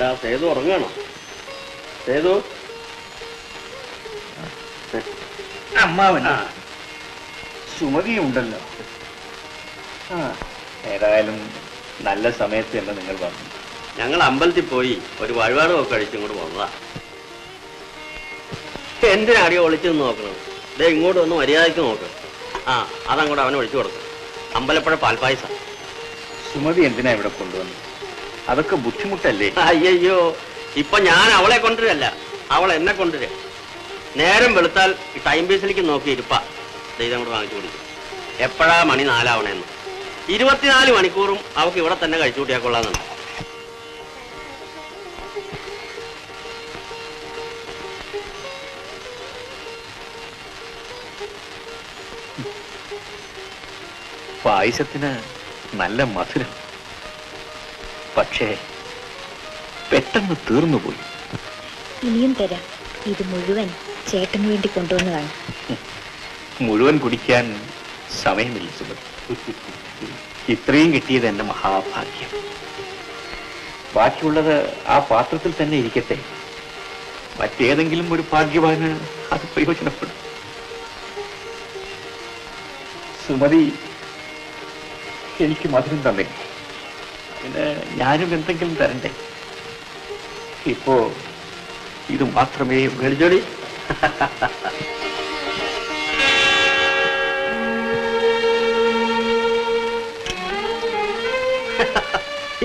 അല്ല സേതു ഉറങ്ങാണോ? സേതു അമ്മാവൻ സുമതിയുണ്ടല്ലോ. ഏതായാലും നല്ല സമയത്ത് തന്നെ നിങ്ങൾ വന്നു. ഞങ്ങൾ അമ്പലത്തിൽ പോയി ഒരു വഴിപാടൊക്കെ കഴിച്ച് ഇങ്ങോട്ട് വന്നതാ. എന്തിനാടിയോ ഒളിച്ചു നോക്കണം? ദേ ഇങ്ങോട്ട് വന്ന് മര്യാദയ്ക്ക് നോക്ക്. അതങ്ങോട്ട് അവനെ ഒഴിച്ചു കൊടുക്കും. അമ്പലപ്പുഴ പാൽപ്പായസം. സുമതി എന്തിനാ ഇവിടെ കൊണ്ടുവന്നത്? അതൊക്കെ ബുദ്ധിമുട്ടല്ലേ? അയ്യോ, ഇപ്പൊ ഞാൻ അവളെ കൊണ്ടുവരല്ല, അവൾ എന്നെ കൊണ്ടുവരും. നേരം വെളുത്താൽ ടൈം പീസിലേക്ക് നോക്കി ഇരുപ്പാ ദൈവം കൂടെ വാങ്ങിച്ചു കൊടുക്കും. എപ്പോഴാ മണി 4 ആവണേന്ന്. 24 മണിക്കൂറും അവൾക്ക് ഇവിടെ തന്നെ കഴിച്ചു കൂട്ടിയാൽ കൊള്ളാന്നുണ്ട്. പായസത്തിന് നല്ല മധുരം, പക്ഷേ പെട്ടെന്ന് തീർന്നുപോയി. ഇനിയും തരാം. ഇത് മുഴുവൻ ചേട്ടന് വേണ്ടി കൊണ്ടുവന്നതാണ്. മുഴുവൻ കുടിക്കാൻ സമയമില്ല സുമതി. ഇത്രയും കിട്ടിയത് എന്റെ മഹാഭാഗ്യം. ബാക്കിയുള്ളത് ആ പാത്രത്തിൽ തന്നെ ഇരിക്കട്ടെ. മറ്റേതെങ്കിലും ഒരു ഭാഗ്യവാന് അത് പ്രയോജനപ്പെടും. സുമതി എനിക്ക് മധുരം തന്നെ, പിന്നെ ഞാനും എന്തെങ്കിലും തരണ്ടേ? ഇപ്പോ ഇത് മാത്രമേ ഗളിജോടി.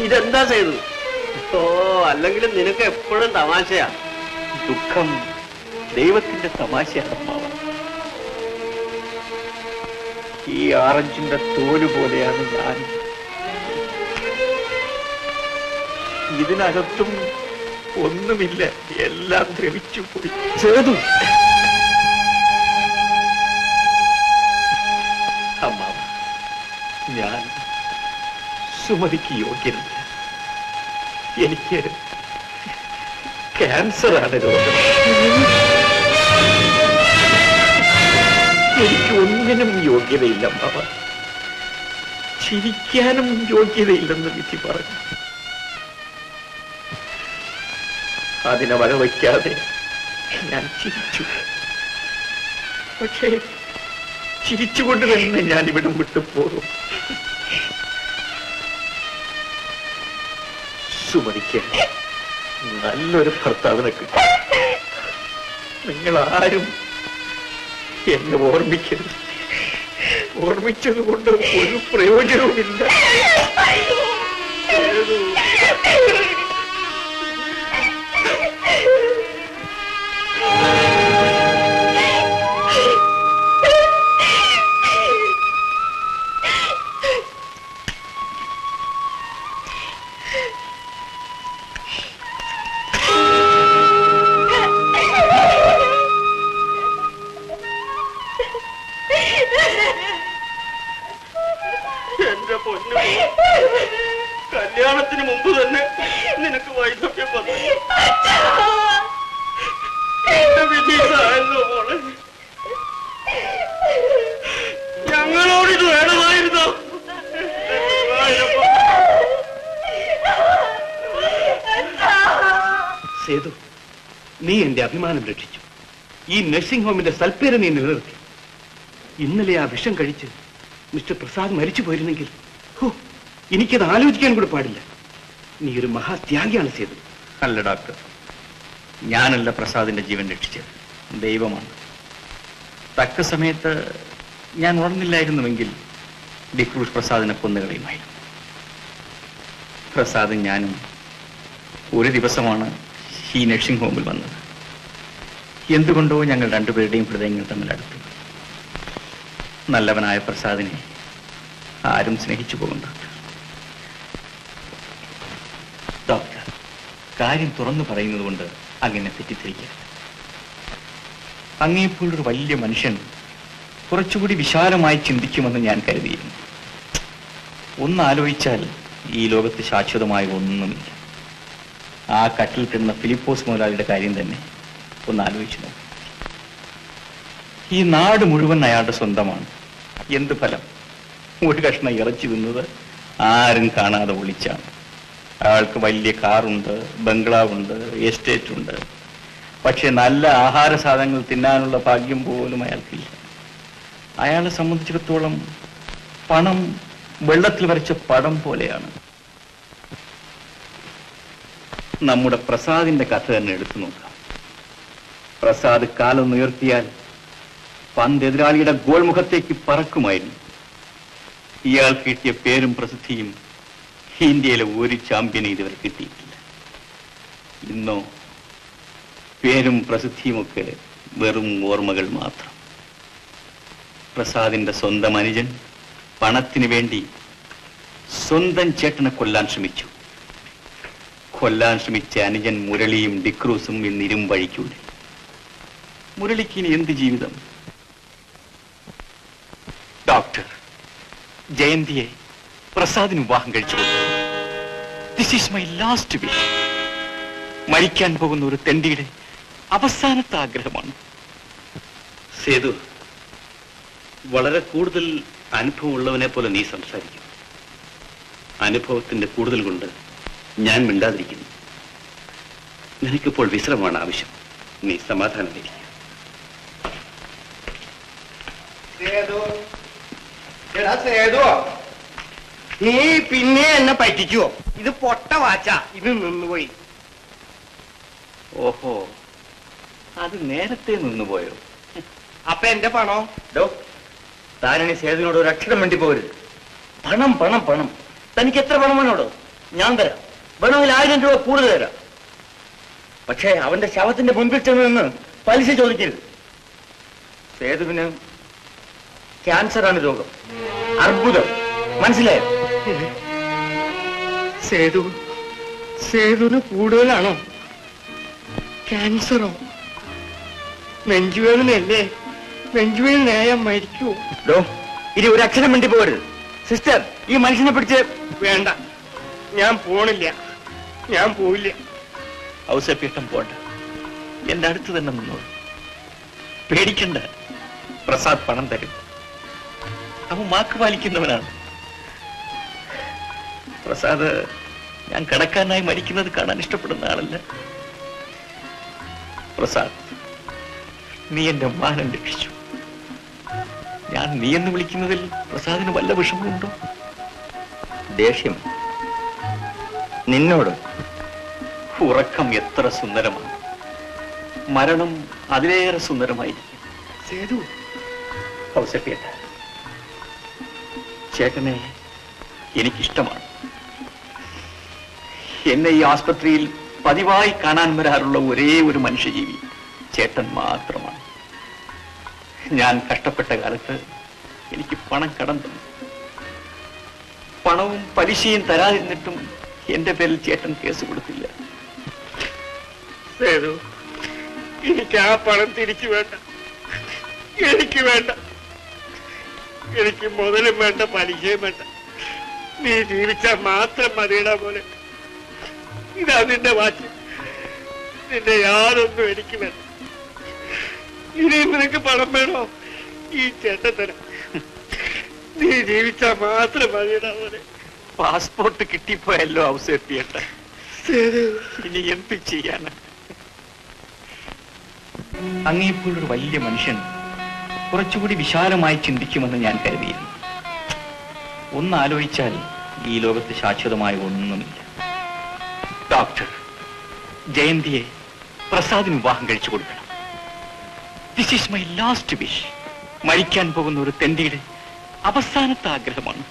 ഇതെന്താ ചെയ്തു? അല്ലെങ്കിലും നിനക്ക് എപ്പോഴും തമാശയാ. ദുഃഖം ദൈവത്തിന്റെ തമാശയാണ്. ഈ ആറഞ്ചിന്റെ തോല് പോലെയാണ് ഞാൻ. ഇതിനകത്തും ഒന്നുമില്ല, എല്ലാം ദ്രവിച്ചു പോയി. ചെയ്തു അമ്മാവ, ഞാൻ സുമതിക്ക് യോഗ്യനല്ല. എനിക്ക് ക്യാൻസറാണ് രോഗം. എനിക്ക് ഒന്നിനും യോഗ്യതയില്ല അമ്മാവ. ചിരിക്കാനും യോഗ്യതയില്ലെന്ന് വിധി പറഞ്ഞു. അതിനെ വകവയ്ക്കാതെ ഞാൻ ചിരിച്ചു. പക്ഷേ ചിരിച്ചുകൊണ്ട് തന്നെ ഞാൻ ഇവിടം വിട്ടു പോകും. സുമതിക്ക് നല്ലൊരു ഭർത്താവിനെ കിട്ടും. നിങ്ങൾ ആരും എന്നെ ഓർമ്മിക്കരുത്. ഓർമ്മിച്ചതുകൊണ്ട് ഒരു പ്രയോജനവുമില്ല. കല്യാണത്തിന് മുമ്പ് തന്നെ നിനക്ക് വൈദഗ്ധ്യം വന്നു. എന്റെ വിധിയായല്ലോ മോളെ. ഞങ്ങളോട് ഇത് വേണമായിരുന്നോ? സേതു, നീ എന്റെ അഭിമാനം രക്ഷിച്ചു. ഈ നഴ്സിംഗ് ഹോമിന്റെ സൽപ്പേര് നീ നിലനിർത്തി. ഇന്നലെ ആ വിഷം കഴിച്ച് മിസ്റ്റർ പ്രസാദ് മരിച്ചു പോയിരുന്നെങ്കിൽ എനിക്കത് ആലോചിക്കാൻ കൂടെ പാടില്ല. നീ ഒരു മഹാത്യാഗിയാണ് സേതു. അല്ല ഡോക്ടർ, ഞാനല്ല പ്രസാദിന്റെ ജീവൻ രക്ഷിച്ചത്, ദൈവമാണ്. തക്ക സമയത്ത് ഞാൻ ഉണർന്നില്ലായിരുന്നുവെങ്കിൽ ഡിക്രൂസ് പ്രസാദിനെ കൊന്നുകളയുമായിരുന്നു. പ്രസാദും ഞാനും ഒരു ദിവസമാണ് ഈ നഴ്സിംഗ് ഹോമിൽ വന്നത്. എന്തുകൊണ്ടോ ഞങ്ങൾ രണ്ടുപേരുടെയും ഹൃദയങ്ങൾ തമ്മിൽ അടുത്തു. നല്ലവനായ പ്രസാദിനെ ആരും സ്നേഹിച്ചു പോകും ഡോക്ടർ. കാര്യം തുറന്നു പറയുന്നത് കൊണ്ട് അങ്ങനെ തെറ്റിദ്ധരിക്കരുത്. അങ്ങേപ്പോഴൊരു വലിയ മനുഷ്യൻ കുറച്ചുകൂടി വിശാലമായി ചിന്തിക്കുമെന്ന് ഞാൻ കരുതിയിരുന്നു. ഒന്നാലോചിച്ചാൽ ഈ ലോകത്ത് ശാശ്വതമായ ഒന്നുമില്ല. ആ കട്ടിൽ കിടന്ന ഫിലിപ്പോസ് മുതലാളിയുടെ കാര്യം തന്നെ ഒന്നാലോചിച്ചു നോക്കും. ഈ നാട് മുഴുവൻ അയാളുടെ സ്വന്തമാണ്. എന്ത് ഫലം? ഒരു കഷ്ണം ഇറച്ചി തിന്നത് ആരും കാണാതെ ഒളിച്ചാണ്. അയാൾക്ക് വലിയ കാറുണ്ട്, ബംഗ്ലാവുണ്ട്, എസ്റ്റേറ്റ് ഉണ്ട്. പക്ഷെ നല്ല ആഹാര സാധനങ്ങൾ തിന്നാനുള്ള ഭാഗ്യം പോലും അയാൾക്കില്ല. അയാളെ സംബന്ധിച്ചിടത്തോളം പണം വെള്ളത്തിൽ വരച്ച പടം പോലെയാണ്. നമ്മുടെ പ്രസാദിന്റെ കഥ തന്നെ എടുത്തു നോക്കാം. പ്രസാദ് കാലൊന്നുയർത്തിയാൽ പന്ത് എതിരാളിയുടെ ഗോൾ മുഖത്തേക്ക് പറക്കുമായിരുന്നു. ഇയാൾ കിട്ടിയ പേരും പ്രസിദ്ധിയും ഇന്ത്യയിലെ ഒരു ചാമ്പ്യന് ഇതുവരെ കിട്ടിയിട്ടില്ല. ഇന്നോ പേരും പ്രസിദ്ധിയുമൊക്കെ വെറും ഓർമ്മകൾ മാത്രം. പ്രസാദിന്റെ സ്വന്തം അനുജൻ പണത്തിന് വേണ്ടി സ്വന്തം ചേട്ടനെ കൊല്ലാൻ ശ്രമിച്ചു. കൊല്ലാൻ ശ്രമിച്ച അനുജൻ മുരളിയും ഡിക്രൂസും ഇന്ന് ഇരുമ്പഴിക്കൂടെ. മുരളിക്ക് ഇനി എന്ത് ജീവിതം? ഡോക്ടർ, ജയന്തിയെ പ്രസാദിന് വിവാഹം കഴിച്ചു കൊടുത്തു. This is my last wish. മരിക്കാൻ പോകുന്ന ഒരു തെണ്ടിയുടെ അവസാനത്തെ ആഗ്രഹമാണ്. സേതു, വളരെ കൂടുതൽ അനുഭവമുള്ളവനെ പോലെ നീ സംസാരിക്കും. അനുഭവത്തിന്റെ കൂടുതൽ കൊണ്ട് ഞാൻ മിണ്ടാതിരിക്കുന്നു. നിനക്കിപ്പോൾ വിശ്രമമാണ് ആവശ്യം. നീ സമാധാനമായിരിക്കും. നീ പിന്നെ എന്നെ പറ്റിക്കുവോ? ഇത് പൊട്ട വാച്ചാ, ഇത് നിന്നുപോയി. ഓഹോ, അത് നേരത്തെ നിന്നുപോയോ? അപ്പൊ എന്റെ പണോ? താനണി സേതുവിനോട് ഒരു അക്ഷരം വേണ്ടി പോകരുത്. പണം പണം പണം. തനിക്ക് എത്ര പണം വേണോടോ? ഞാൻ തരാം. വേണമെങ്കിൽ 1000 രൂപ കൂടുതൽ തരാം. പക്ഷേ അവന്റെ ശവത്തിന്റെ മുൻപിൽ ചെന്ന് നിന്ന് പലിശ ചോദിക്കരുത്. സേതുവിന് ക്യാൻസറാണ് രോഗം, അർബുദം. മനസ്സിലായോ? സേതുവിന് കൂടുതലാണോ? ക്യാൻസറോ? നെഞ്ചുവേദനയല്ലേ? നെഞ്ചുവേദനയായ മരിക്കൂ. ഇനി ഒരു അക്ഷരം വേണ്ടി പോകരുത്. സിസ്റ്റർ, ഈ മനുഷ്യനെ പിടിച്ച്. വേണ്ട, ഞാൻ പോണില്ല. ഞാൻ പോയില്ല. ഔസേപ്പിട്ടം പോണ്ട, എന്റെ അടുത്ത് തന്നെ നിന്നോളൂ. പേടിക്കണ്ട, പ്രസാദ് പണം തരും. അവൻ വാക്ക് പാലിക്കുന്നവനാണ്. പ്രസാദ് ഞാൻ കടക്കാരനായി മരിക്കുന്നത് കാണാൻ ഇഷ്ടപ്പെടുന്ന ആളല്ല. പ്രസാദ്, നീ എന്റെ മാനം രക്ഷിച്ചു. ഞാൻ നീ എന്ന് വിളിക്കുന്നതിൽ പ്രസാദിന് വല്ല വിഷമമുണ്ടോ? ദേഷ്യം നിന്നോട്? ഉറക്കം എത്ര സുന്ദരമാണ്, മരണം അതിലേറെ സുന്ദരമായിരിക്കും. സേതു, ഔസേപ്പിയേട്ട, ചേട്ടനെ എനിക്കിഷ്ടമാണ്. എന്നെ ഈ ആസ്പത്രിയിൽ പതിവായി കാണാൻ വരാറുള്ള ഒരേ ഒരു മനുഷ്യജീവി ചേട്ടൻ മാത്രമാണ്. ഞാൻ കഷ്ടപ്പെട്ട കാലത്ത് എനിക്ക് പണം കടം തന്നു. പണവും പലിശയും തരാതിരുന്നിട്ടും എന്റെ പേരിൽ ചേട്ടൻ കേസ് കൊടുത്തില്ല. സേതു, എനിക്ക് ആ പണം തിരിച്ചു വേണ്ട. എനിക്ക് വേണ്ട. എനിക്ക് മുതലും വേണ്ട, പലിശയും വേണ്ട. നീ ജീവിച്ചാൽ മാത്രം മതിയിടാ പോലെ. ഇതാ നിന്റെ വാച്ച്. നിന്റെ യാതൊന്നും എനിക്ക് വേണ്ട. ഇനിയും നിനക്ക് പണം വേണോ? ഈ ചേട്ടൻ തരാം. നീ ജീവിച്ചാൽ മാത്രം മതിയിടാ പോലെ. പാസ്പോർട്ട് കിട്ടിപ്പോയല്ലോ ഔസേപ്പിയേട്ട. ഇനി എന്ത് ചെയ്യാന്? അങ്ങേപ്പോഴൊരു വലിയ മനുഷ്യൻ കുറച്ചുകൂടി വിശാലമായി ചിന്തിക്കുമെന്ന് ഞാൻ കരുതിയിരുന്നു. ഒന്നാലോചിച്ചാൽ ഈ ലോകത്ത് ശാശ്വതമായ ഒന്നുമില്ല. ഡോക്ടർ, ജയന്തിയെ പ്രസാദിന് വിവാഹം കഴിച്ചു കൊടുക്കണം. This is my last wish. മരിക്കാൻ പോകുന്ന ഒരു തെണ്ടിയുടെ അവസാനത്തെ ആഗ്രഹമാണ്.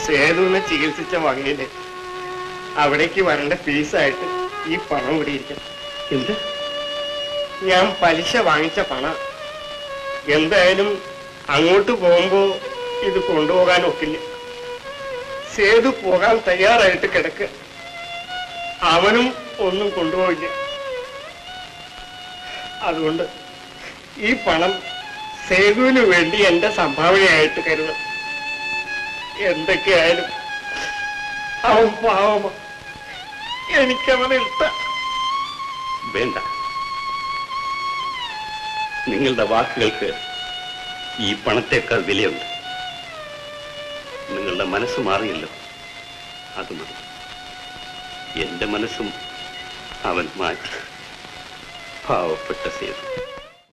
സേതുവിനെ ചികിത്സിച്ച വകയില് അവിടേക്ക് വരേണ്ട ഫീസായിട്ട് ഈ പണം ഇവിടെ ഇരിക്കണം. എന്ത്? ഞാൻ പലിശ വാങ്ങിച്ച പണം. എന്തായാലും അങ്ങോട്ട് പോകുമ്പോ ഇത് കൊണ്ടുപോകാൻ ഒക്കില്ല. സേതു പോകാൻ തയ്യാറായിട്ട് കിടക്കുക. അവനും ഒന്നും കൊണ്ടുപോയില്ല. അതുകൊണ്ട് ഈ പണം സേതുവിന് വേണ്ടി എന്റെ സംഭാവനയായിട്ട് കരുതണം. എന്തൊക്കെയായാലും അവൻ പാവമ, എനിക്കവനെ ഇഷ്ടം. വേണ്ട, നിങ്ങളുടെ വാക്കുകൾക്ക് ഈ പണത്തേക്കാൾ വിലയുണ്ട്. നിങ്ങളുടെ മനസ്സ് മാറിയല്ലോ, അത് മതി. എന്റെ മനസ്സും അവൻ മാറ്റി. പാവപ്പെട്ട സേതു.